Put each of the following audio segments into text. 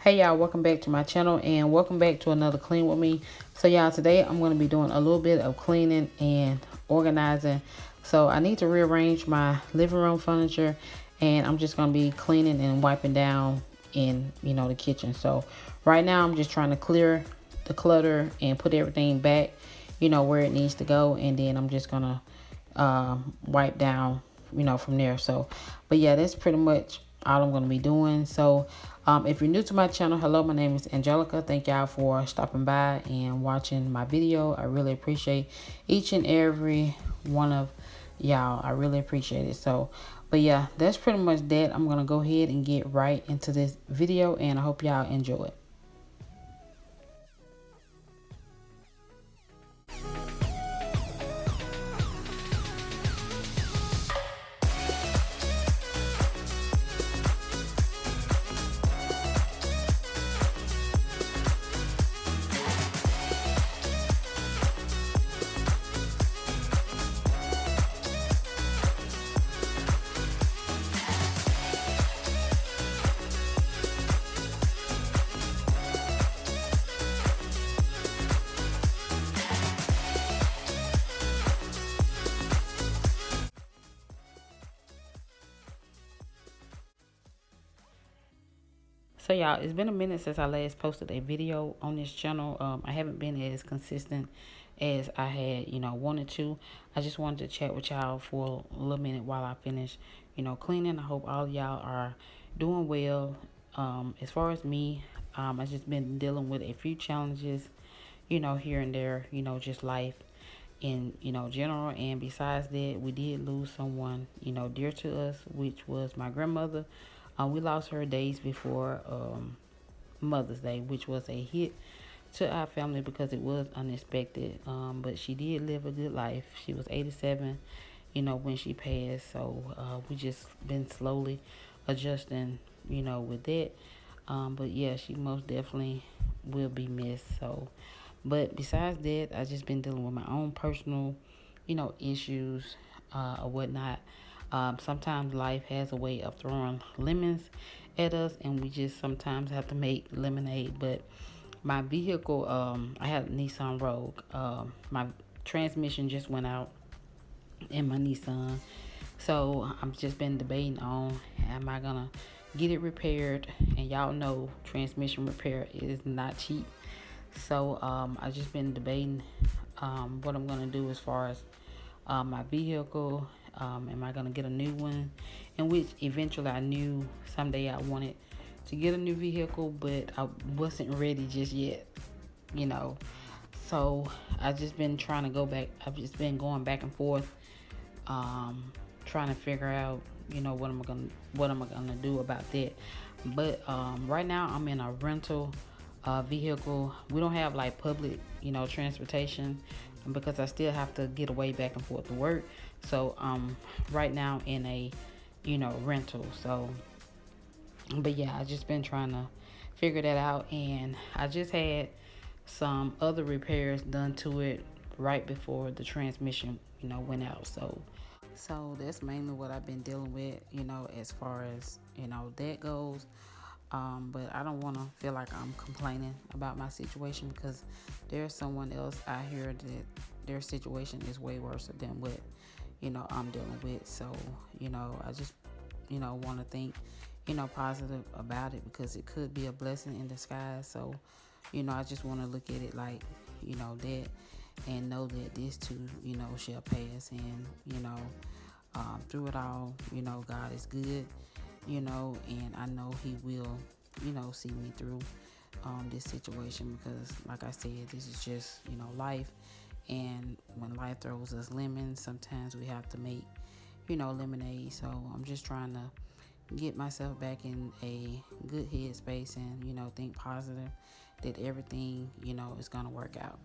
Hey y'all, welcome back to my channel and welcome back to another clean with me. So y'all, today I'm going to be doing a little bit of cleaning and organizing. So I need to rearrange my living room furniture, and I'm just going to be cleaning and wiping down in the kitchen. So right now I'm just trying to clear the clutter and put everything back where it needs to go, and then I'm just going to wipe down from there. So but yeah, that's pretty much all I'm going to be doing. So if you're new to my channel, hello, my name is Angelica. Thank y'all for stopping by and watching my video. I really appreciate each and every one of y'all. I really appreciate it. So but yeah, that's pretty much that. I'm going to go ahead and get right into this video, and I hope y'all enjoy it. So y'all, it's been a minute since I last posted a video on this channel. I haven't been as consistent as I had, wanted to. I just wanted to chat with y'all for a little minute while I finish, cleaning. I hope all y'all are doing well. As far as me, I just been dealing with a few challenges, here and there, just life in, general. And besides that, we did lose someone, dear to us, which was my grandmother. We lost her days before Mother's Day, which was a hit to our family because it was unexpected. But she did live a good life. She was 87, when she passed. So we just been slowly adjusting, with that. But yeah, she most definitely will be missed. So, but besides that, I just been dealing with my own personal, issues or whatnot. Sometimes life has a way of throwing lemons at us, and we just sometimes have to make lemonade. But my vehicle, I had a Nissan Rogue. My transmission just went out in my Nissan. So I've just been debating on, am I gonna get it repaired? And y'all know transmission repair is not cheap. So I just been debating what I'm gonna do as far as my vehicle. Am I gonna get a new one? In which eventually I knew someday I wanted to get a new vehicle, but I wasn't ready just yet, So I just been trying to go back. I've just been going back and forth, trying to figure out, what am I gonna do about that. But right now I'm in a rental vehicle. We don't have like public, transportation, because I still have to get away back and forth to work. So right now in a rental. So but yeah, I just been trying to figure that out, and I just had some other repairs done to it right before the transmission went out. So that's mainly what I've been dealing with, as far as that goes. But I don't want to feel like I'm complaining about my situation, because there's someone else out here that their situation is way worse than what I'm dealing with. So I just want to think positive about it, because it could be a blessing in disguise. So I just want to look at it like that, and know that this too shall pass. And through it all, God is good, and I know he will, see me through this situation, because like I said, this is just, life. And when life throws us lemons, sometimes we have to make, lemonade. So I'm just trying to get myself back in a good headspace and, think positive that everything, is going to work out.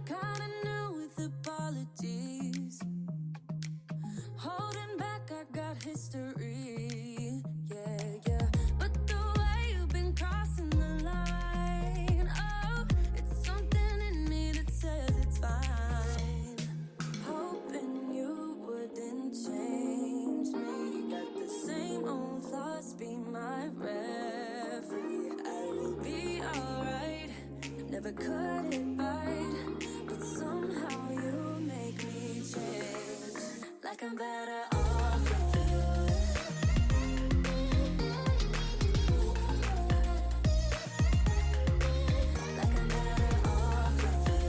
kinda new with apologies. Holding back, I got history. Yeah, yeah. But the way you've been crossing the line, oh, it's something in me that says it's fine. Hoping you wouldn't change me. Got the same old thoughts, be my referee. I will be alright. Never cut it right, but somehow you make me change. Like I'm better off with you. Like I'm better off with you.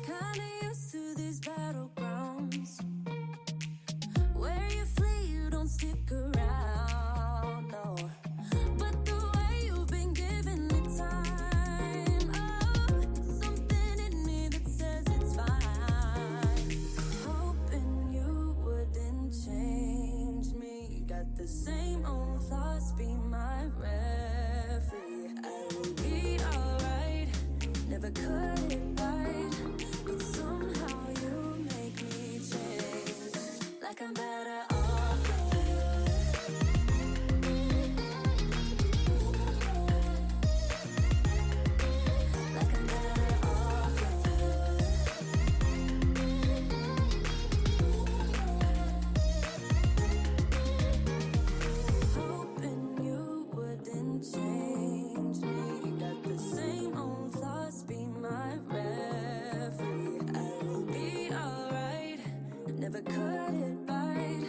Kinda used to these battlegrounds where you flee, you don't stick around, no. But the way you've been giving me time, oh, it's something in me that says it's fine. Hoping you wouldn't change me. Got the same old thoughts, be my referee. I will be alright, never cut it right, but somehow you make me change. Like I'm better off with you. Like I'm better off with you. Hoping you wouldn't change me. Got the same old thoughts, be my referee. I will be alright, never cut it right,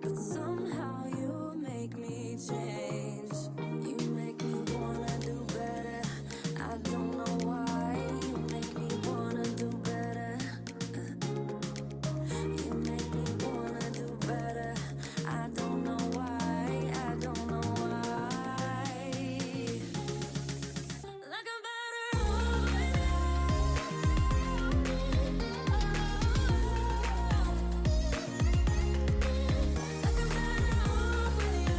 but somehow you make me change. You make me wanna do better. I don't know why. You make me wanna do better. You make me wanna do better. I don't know why. I don't know why. Like I'm better off with you. Like I'm better off with you.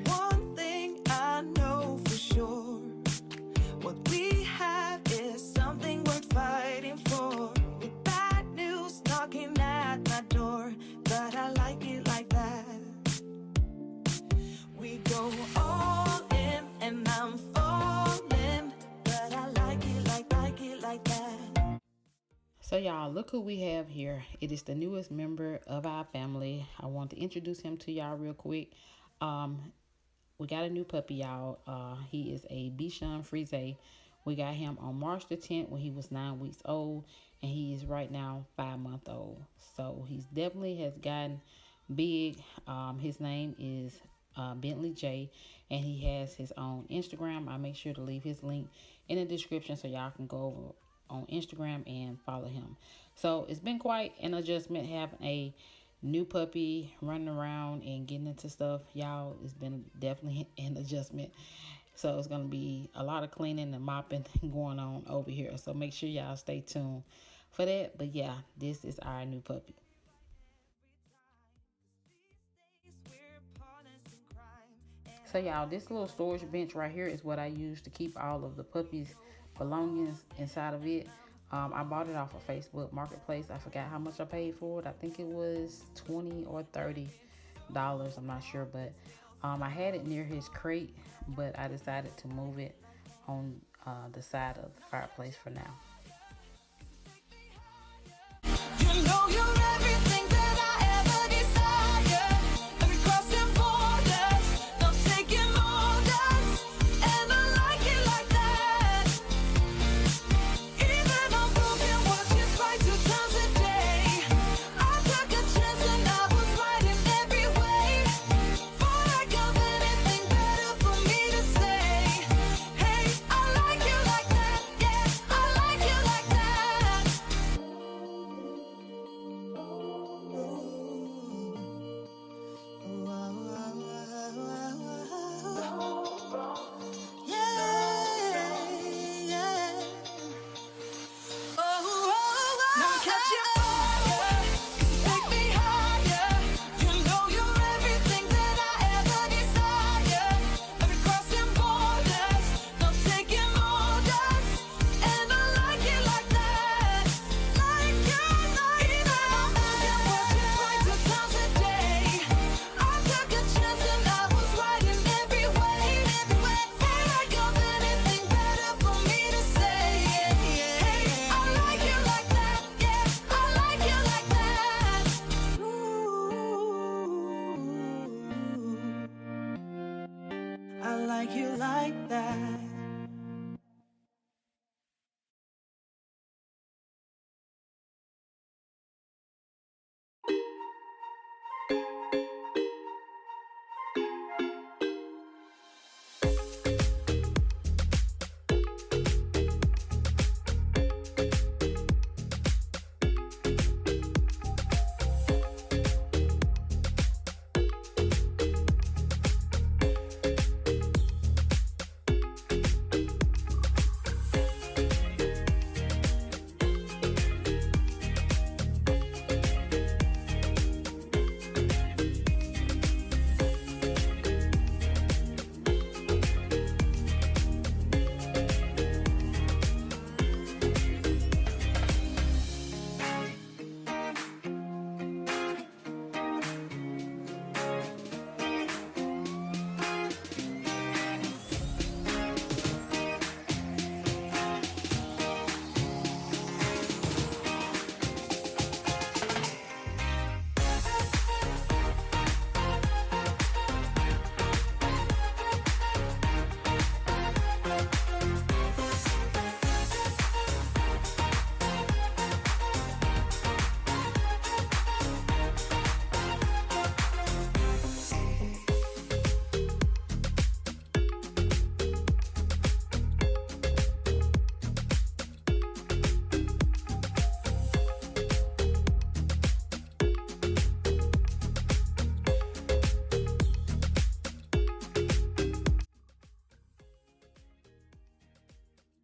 One thing I know for sure, what we have is something worth fighting for. With bad news knocking at my door, but I like it like that. We go all in and I'm falling, but I like it like that. So y'all, look who we have here. It is the newest member of our family. I want to introduce him to y'all real quick. We got a new puppy, y'all. He is a Bichon Frise. We got him on March the 10th when he was 9 weeks old, and he is right now 5 months old. So he's definitely has gotten big. His name is Bentley J, and he has his own Instagram. I make sure to leave his link in the description so y'all can go over on Instagram and follow him. So it's been quite an adjustment having a new puppy running around and getting into stuff, y'all. It's been definitely an adjustment. So it's gonna be a lot of cleaning and mopping going on over here. So make sure y'all stay tuned for that. But yeah, this is our new puppy. So y'all, this little storage bench right here is what I use to keep all of the puppies' belongings inside of it. I bought it off of Facebook Marketplace. I forgot how much I paid for it. I think it was $20 or $30. I'm not sure, but I had it near his crate, but I decided to move it on the side of the fireplace for now. You know you're everything that I ever desire. And we crossing borders, not taking orders. And I like it like that. Even on broken watches, right 2 times a day. I took a chance and like you like that.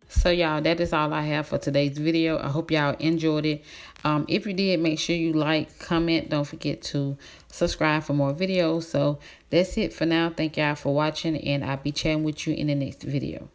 So y'all, that is all I have for today's video. I hope y'all enjoyed it. If you did, make sure you like, comment. Don't forget to subscribe for more videos. So that's it for now. Thank y'all for watching, and I'll be chatting with you in the next video.